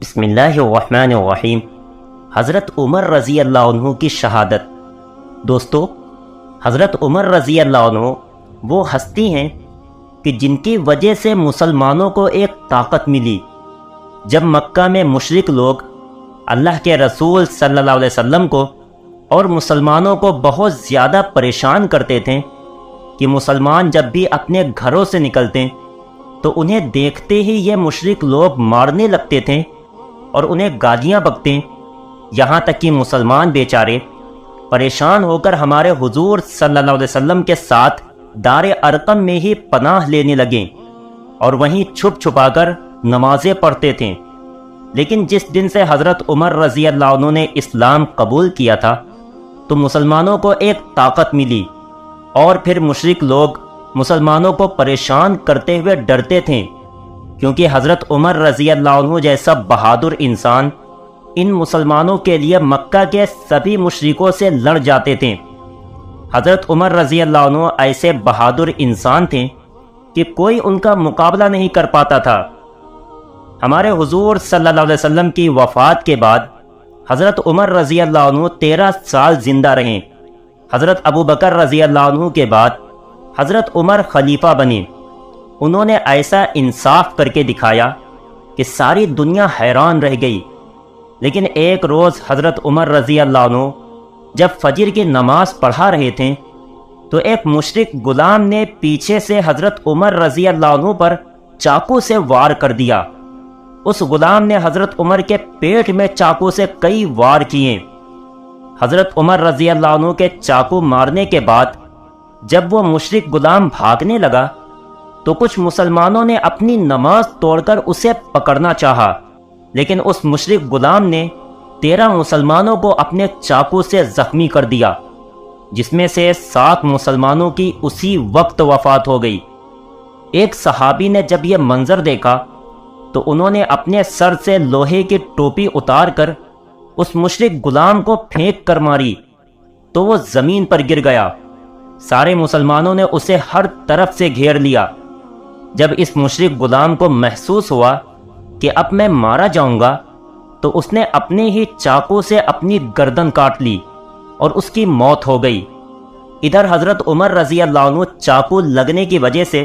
بسم اللہ الرحمن الرحیم۔ حضرت عمر رضی اللہ عنہ کی شہادت۔ دوستو، حضرت عمر رضی اللہ عنہ وہ ہستی ہیں کہ جن کی وجہ سے مسلمانوں کو ایک طاقت ملی۔ جب مکہ میں مشرک لوگ اللہ کے رسول صلی اللہ علیہ وسلم کو اور مسلمانوں کو بہت زیادہ پریشان کرتے تھے کہ مسلمان جب بھی اپنے گھروں سے نکلتے تو انہیں دیکھتے ہی یہ مشرک لوگ مارنے لگتے تھے اور انہیں گالیاں بکتے، یہاں تک کہ مسلمان بیچارے پریشان ہو کر ہمارے حضور صلی اللہ علیہ وسلم کے ساتھ دار ارقم میں ہی پناہ لینے لگے اور وہیں چھپ چھپا کر نمازیں پڑھتے تھے۔ لیکن جس دن سے حضرت عمر رضی اللہ عنہ نے اسلام قبول کیا تھا تو مسلمانوں کو ایک طاقت ملی، اور پھر مشرک لوگ مسلمانوں کو پریشان کرتے ہوئے ڈرتے تھے، کیونکہ حضرت عمر رضی اللہ عنہ جیسا بہادر انسان ان مسلمانوں کے لیے مکہ کے سبھی مشرکوں سے لڑ جاتے تھے۔ حضرت عمر رضی اللہ عنہ ایسے بہادر انسان تھے کہ کوئی ان کا مقابلہ نہیں کر پاتا تھا۔ ہمارے حضور صلی اللہ علیہ وسلم کی وفات کے بعد حضرت عمر رضی اللہ عنہ 13 سال زندہ رہے۔ حضرت ابو بکر رضی اللہ عنہ کے بعد حضرت عمر خلیفہ بنے۔ انہوں نے ایسا انصاف کر کے دکھایا کہ ساری دنیا حیران رہ گئی۔ لیکن ایک روز حضرت عمر رضی اللہ عنہ جب فجر کی نماز پڑھا رہے تھے تو ایک مشرک غلام نے پیچھے سے حضرت عمر رضی اللہ عنہ پر چاقو سے وار کر دیا۔ اس غلام نے حضرت عمر کے پیٹ میں چاقو سے کئی وار کیے۔ حضرت عمر رضی اللہ عنہ کے چاقو مارنے کے بعد جب وہ مشرک غلام بھاگنے لگا تو کچھ مسلمانوں نے اپنی نماز توڑ کر اسے پکڑنا چاہا، لیکن اس مشرک غلام نے 13 مسلمانوں کو اپنے چاقو سے زخمی کر دیا، جس میں سے 7 مسلمانوں کی اسی وقت وفات ہو گئی۔ ایک صحابی نے جب یہ منظر دیکھا تو انہوں نے اپنے سر سے لوہے کی ٹوپی اتار کر اس مشرک غلام کو پھینک کر ماری تو وہ زمین پر گر گیا۔ سارے مسلمانوں نے اسے ہر طرف سے گھیر لیا۔ جب اس مشرک غلام کو محسوس ہوا کہ اب میں مارا جاؤں گا تو اس نے اپنے ہی چاقو سے اپنی گردن کاٹ لی اور اس کی موت ہو گئی۔ ادھر حضرت عمر رضی اللہ عنہ چاقو لگنے کی وجہ سے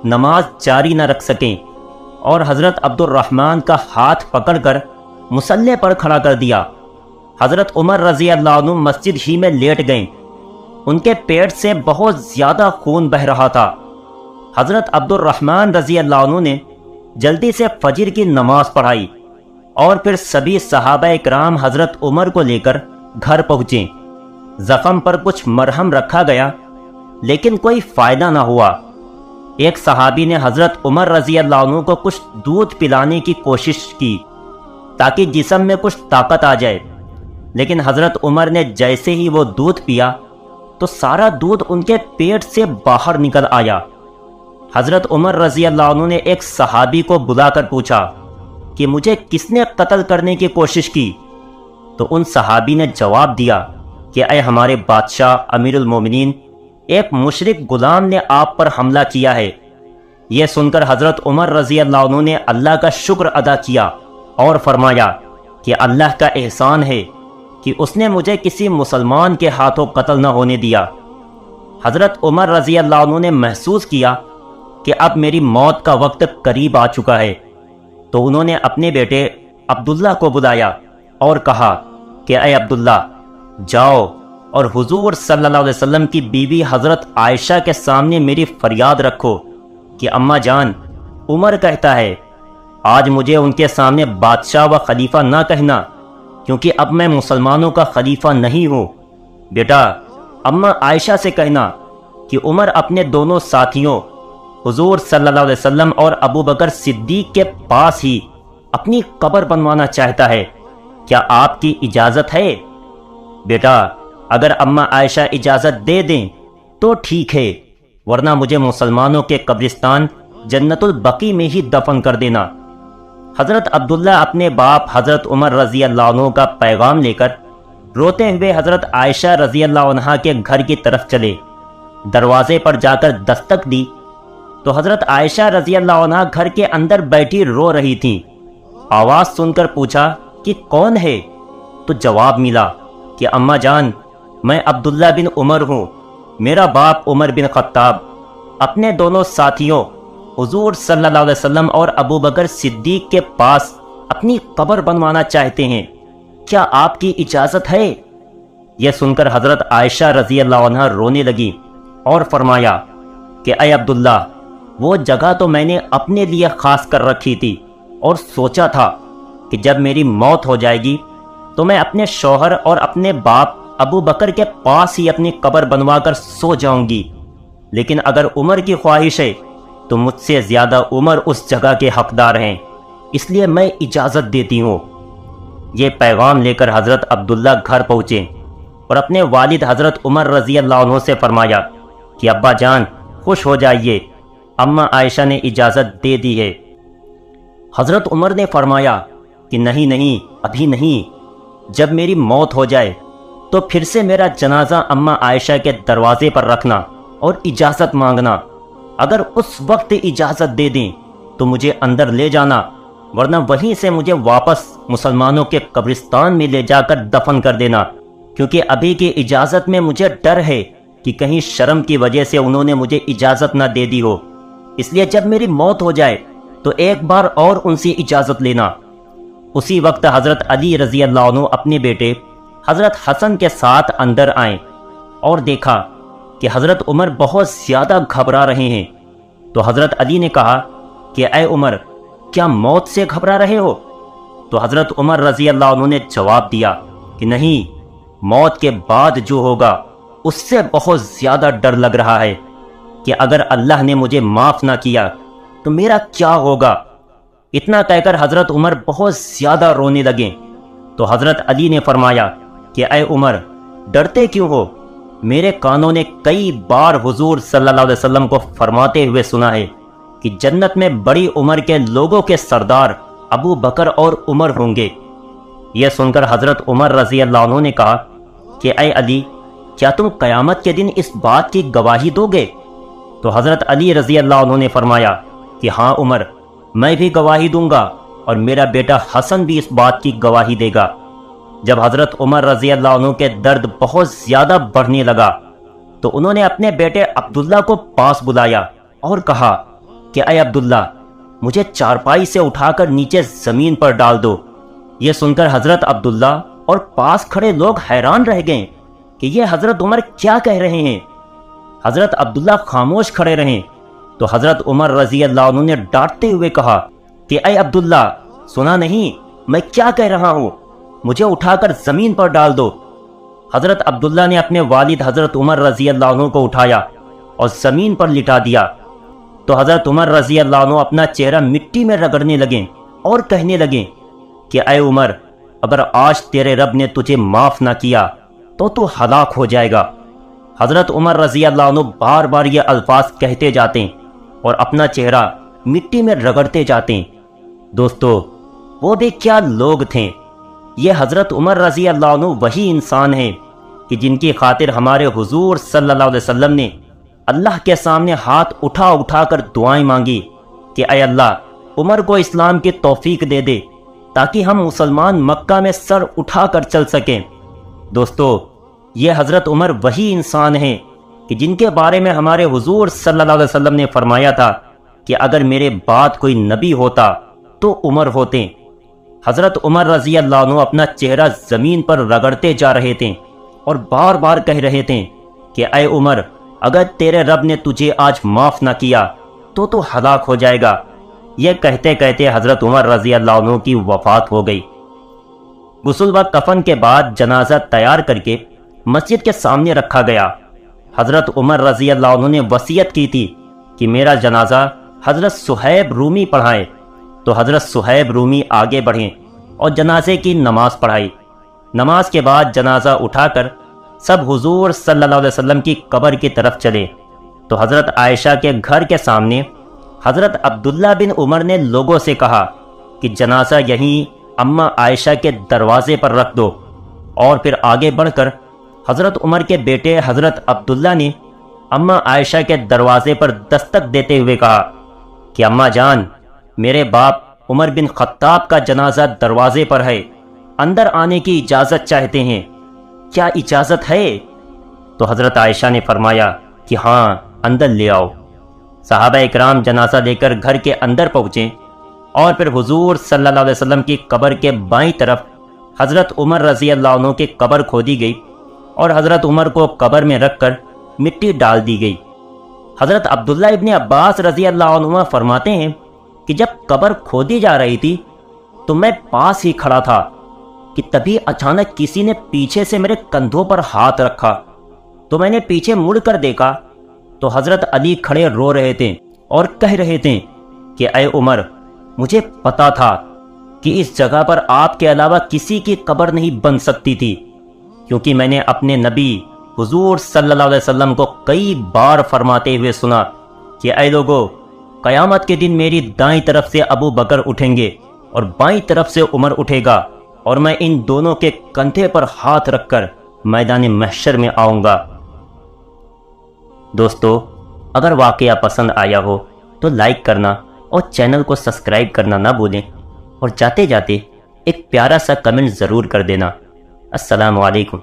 نماز جاری نہ رکھ سکیں اور حضرت عبد الرحمن کا ہاتھ پکڑ کر مصلی پر کھڑا کر دیا۔ حضرت عمر رضی اللہ عنہ مسجد ہی میں لیٹ گئیں۔ ان کے پیٹ سے بہت زیادہ خون بہہ رہا تھا۔ حضرت عبد الرحمن رضی اللہ عنہ نے جلدی سے فجر کی نماز پڑھائی اور پھر سبھی صحابہ اکرام حضرت عمر کو لے کر گھر پہنچے۔ زخم پر کچھ مرہم رکھا گیا لیکن کوئی فائدہ نہ ہوا۔ ایک صحابی نے حضرت عمر رضی اللہ عنہ کو کچھ دودھ پلانے کی کوشش کی تاکہ جسم میں کچھ طاقت آ جائے، لیکن حضرت عمر نے جیسے ہی وہ دودھ پیا تو سارا دودھ ان کے پیٹ سے باہر نکل آیا۔ حضرت عمر رضی اللہ عنہ نے ایک صحابی کو بلا کر پوچھا کہ مجھے کس نے قتل کرنے کی کوشش کی؟ تو ان صحابی نے جواب دیا کہ اے ہمارے بادشاہ امیر المومنین، ایک مشرک غلام نے آپ پر حملہ کیا ہے۔ یہ سن کر حضرت عمر رضی اللہ عنہ نے اللہ کا شکر ادا کیا اور فرمایا کہ اللہ کا احسان ہے کہ اس نے مجھے کسی مسلمان کے ہاتھوں قتل نہ ہونے دیا۔ حضرت عمر رضی اللہ عنہ نے محسوس کیا کہ اب میری موت کا وقت قریب آ چکا ہے، تو انہوں نے اپنے بیٹے عبداللہ کو بلایا اور کہا کہ اے عبداللہ، جاؤ اور حضور صلی اللہ علیہ وسلم کی بیوی حضرت عائشہ کے سامنے میری فریاد رکھو کہ اماں جان، عمر کہتا ہے آج مجھے ان کے سامنے بادشاہ و خلیفہ نہ کہنا، کیونکہ اب میں مسلمانوں کا خلیفہ نہیں ہوں۔ بیٹا، اماں عائشہ سے کہنا کہ عمر اپنے دونوں ساتھیوں حضور صلی اللہ علیہ وسلم اور ابو بکر صدیق کے پاس ہی اپنی قبر بنوانا چاہتا ہے، کیا آپ کی اجازت ہے؟ بیٹا، اگر اماں عائشہ اجازت دے دیں تو ٹھیک ہے، ورنہ مجھے مسلمانوں کے قبرستان جنت البقیع میں ہی دفن کر دینا۔ حضرت عبداللہ اپنے باپ حضرت عمر رضی اللہ عنہ کا پیغام لے کر روتے ہوئے حضرت عائشہ رضی اللہ عنہا کے گھر کی طرف چلے۔ دروازے پر جا کر دستک دی تو حضرت عائشہ رضی اللہ عنہ گھر کے اندر بیٹھی رو رہی تھیں۔ آواز سن کر پوچھا کہ کون ہے؟ تو جواب ملا کہ اماں جان، میں عبداللہ بن عمر ہوں، میرا باپ عمر بن خطاب اپنے دونوں ساتھیوں حضور صلی اللہ علیہ وسلم اور ابو بکر صدیق کے پاس اپنی قبر بنوانا چاہتے ہیں، کیا آپ کی اجازت ہے؟ یہ سن کر حضرت عائشہ رضی اللہ عنہ رونے لگی اور فرمایا کہ اے عبداللہ، وہ جگہ تو میں نے اپنے لیے خاص کر رکھی تھی اور سوچا تھا کہ جب میری موت ہو جائے گی تو میں اپنے شوہر اور اپنے باپ ابو بکر کے پاس ہی اپنی قبر بنوا کر سو جاؤں گی، لیکن اگر عمر کی خواہش ہے تو مجھ سے زیادہ عمر اس جگہ کے حقدار ہیں، اس لیے میں اجازت دیتی ہوں۔ یہ پیغام لے کر حضرت عبداللہ گھر پہنچے اور اپنے والد حضرت عمر رضی اللہ عنہ سے فرمایا کہ ابا جان خوش ہو جائیے، اماں عائشہ نے اجازت دے دی ہے۔ حضرت عمر نے فرمایا کہ نہیں نہیں، ابھی نہیں، جب میری موت ہو جائے تو پھر سے میرا جنازہ اماں عائشہ کے دروازے پر رکھنا اور اجازت مانگنا، اگر اس وقت اجازت دے دیں تو مجھے اندر لے جانا، ورنہ وہیں سے مجھے واپس مسلمانوں کے قبرستان میں لے جا کر دفن کر دینا، کیونکہ ابھی کی اجازت میں مجھے ڈر ہے کہ کہیں شرم کی وجہ سے انہوں نے مجھے اجازت نہ دے دی ہو، اس لیے جب میری موت ہو جائے تو ایک بار اور ان سے اجازت لینا۔ اسی وقت حضرت علی رضی اللہ عنہ اپنے بیٹے حضرت حسن کے ساتھ اندر آئیں اور دیکھا کہ حضرت عمر بہت زیادہ گھبرا رہے ہیں، تو حضرت علی نے کہا کہ اے عمر، کیا موت سے گھبرا رہے ہو؟ تو حضرت عمر رضی اللہ عنہ نے جواب دیا کہ نہیں، موت کے بعد جو ہوگا اس سے بہت زیادہ ڈر لگ رہا ہے کہ اگر اللہ نے مجھے معاف نہ کیا تو میرا کیا ہوگا۔ اتنا کہہ کر حضرت عمر بہت زیادہ رونے لگے، تو حضرت علی نے فرمایا کہ اے عمر، ڈرتے کیوں ہو؟ میرے کانوں نے کئی بار حضور صلی اللہ علیہ وسلم کو فرماتے ہوئے سنا ہے کہ جنت میں بڑی عمر کے لوگوں کے سردار ابو بکر اور عمر ہوں گے۔ یہ سن کر حضرت عمر رضی اللہ عنہ نے کہا کہ اے علی، کیا تم قیامت کے دن اس بات کی گواہی دو گے؟ تو حضرت علی رضی اللہ عنہ نے فرمایا کہ ہاں عمر، میں بھی گواہی دوں گا اور میرا بیٹا حسن بھی اس بات کی گواہی دے گا۔ جب حضرت عمر رضی اللہ عنہ کے درد بہت زیادہ بڑھنے لگا تو انہوں نے اپنے بیٹے عبداللہ کو پاس بلایا اور کہا کہ اے عبداللہ، مجھے چارپائی سے اٹھا کر نیچے زمین پر ڈال دو۔ یہ سن کر حضرت عبداللہ اور پاس کھڑے لوگ حیران رہ گئے کہ یہ حضرت عمر کیا کہہ رہے ہیں۔ حضرت عبداللہ خاموش کھڑے رہے تو حضرت عمر رضی اللہ عنہ نے ڈانٹتے ہوئے کہا کہ اے عبداللہ، سنا نہیں میں کیا کہہ رہا ہوں؟ مجھے اٹھا کر زمین پر ڈال دو۔ حضرت عبداللہ نے اپنے والد حضرت عمر رضی اللہ عنہ کو اٹھایا اور زمین پر لٹا دیا، تو حضرت عمر رضی اللہ عنہ اپنا چہرہ مٹی میں رگڑنے لگے اور کہنے لگے کہ اے عمر، اگر آج تیرے رب نے تجھے معاف نہ کیا تو ہلاک ہو جائے گا۔ حضرت عمر رضی اللہ عنہ بار بار یہ الفاظ کہتے جاتے اور اپنا چہرہ مٹی میں رگڑتے جاتے۔ دوستو، وہ بھی کیا لوگ تھے! یہ حضرت عمر رضی اللہ عنہ وہی انسان ہیں کہ جن کی خاطر ہمارے حضور صلی اللہ علیہ وسلم نے اللہ کے سامنے ہاتھ اٹھا اٹھا کر دعائیں مانگی کہ اے اللہ، عمر کو اسلام کی توفیق دے دے تاکہ ہم مسلمان مکہ میں سر اٹھا کر چل سکیں۔ دوستو، یہ حضرت عمر وہی انسان ہیں کہ جن کے بارے میں ہمارے حضور صلی اللہ علیہ وسلم نے فرمایا تھا کہ اگر میرے بعد کوئی نبی ہوتا تو عمر ہوتے۔ حضرت عمر رضی اللہ عنہ اپنا چہرہ زمین پر رگڑتے جا رہے تھے اور بار بار کہہ رہے تھے کہ اے عمر، اگر تیرے رب نے تجھے آج معاف نہ کیا تو ہلاک ہو جائے گا۔ یہ کہتے کہتے حضرت عمر رضی اللہ عنہ کی وفات ہو گئی۔ غسل و کفن کے بعد جنازہ تیار کر کے مسجد کے سامنے رکھا گیا۔ حضرت عمر رضی اللہ عنہ نے وصیت کی تھی کہ میرا جنازہ حضرت صہیب رومی پڑھائے، تو حضرت صہیب رومی آگے بڑھیں اور جنازے کی نماز پڑھائی۔ نماز کے بعد جنازہ اٹھا کر سب حضور صلی اللہ علیہ وسلم کی قبر کی طرف چلے، تو حضرت عائشہ کے گھر کے سامنے حضرت عبداللہ بن عمر نے لوگوں سے کہا کہ جنازہ یہیں اماں عائشہ کے دروازے پر رکھ دو، اور پھر آگے بڑھ کر حضرت عمر کے بیٹے حضرت عبداللہ نے اماں عائشہ کے دروازے پر دستک دیتے ہوئے کہا کہ اماں جان، میرے باپ عمر بن خطاب کا جنازہ دروازے پر ہے، اندر آنے کی اجازت چاہتے ہیں، کیا اجازت ہے؟ تو حضرت عائشہ نے فرمایا کہ ہاں، اندر لے آؤ۔ صحابہ اکرام جنازہ لے کر گھر کے اندر پہنچے اور پھر حضور صلی اللہ علیہ وسلم کی قبر کے بائیں طرف حضرت عمر رضی اللہ عنہ کی قبر کھودی گئی اور حضرت عمر کو قبر میں رکھ کر مٹی ڈال دی گئی۔ حضرت عبداللہ ابن عباس رضی اللہ عنہ فرماتے ہیں کہ جب قبر کھودی جا رہی تھی تو میں پاس ہی کھڑا تھا کہ تبھی اچانک کسی نے پیچھے سے میرے کندھوں پر ہاتھ رکھا، تو میں نے پیچھے مڑ کر دیکھا تو حضرت علی کھڑے رو رہے تھے اور کہہ رہے تھے کہ اے عمر، مجھے پتا تھا کہ اس جگہ پر آپ کے علاوہ کسی کی قبر نہیں بن سکتی تھی، کیونکہ میں نے اپنے نبی حضور صلی اللہ علیہ وسلم کو کئی بار فرماتے ہوئے سنا کہ اے لوگو، قیامت کے دن میری دائیں طرف سے ابو بکر اٹھیں گے اور بائیں طرف سے عمر اٹھے گا، اور میں ان دونوں کے کندھے پر ہاتھ رکھ کر میدان محشر میں آؤں گا۔ دوستو، اگر واقعہ پسند آیا ہو تو لائک کرنا اور چینل کو سبسکرائب کرنا نہ بھولیں، اور جاتے جاتے ایک پیارا سا کمنٹ ضرور کر دینا۔ السلام علیکم۔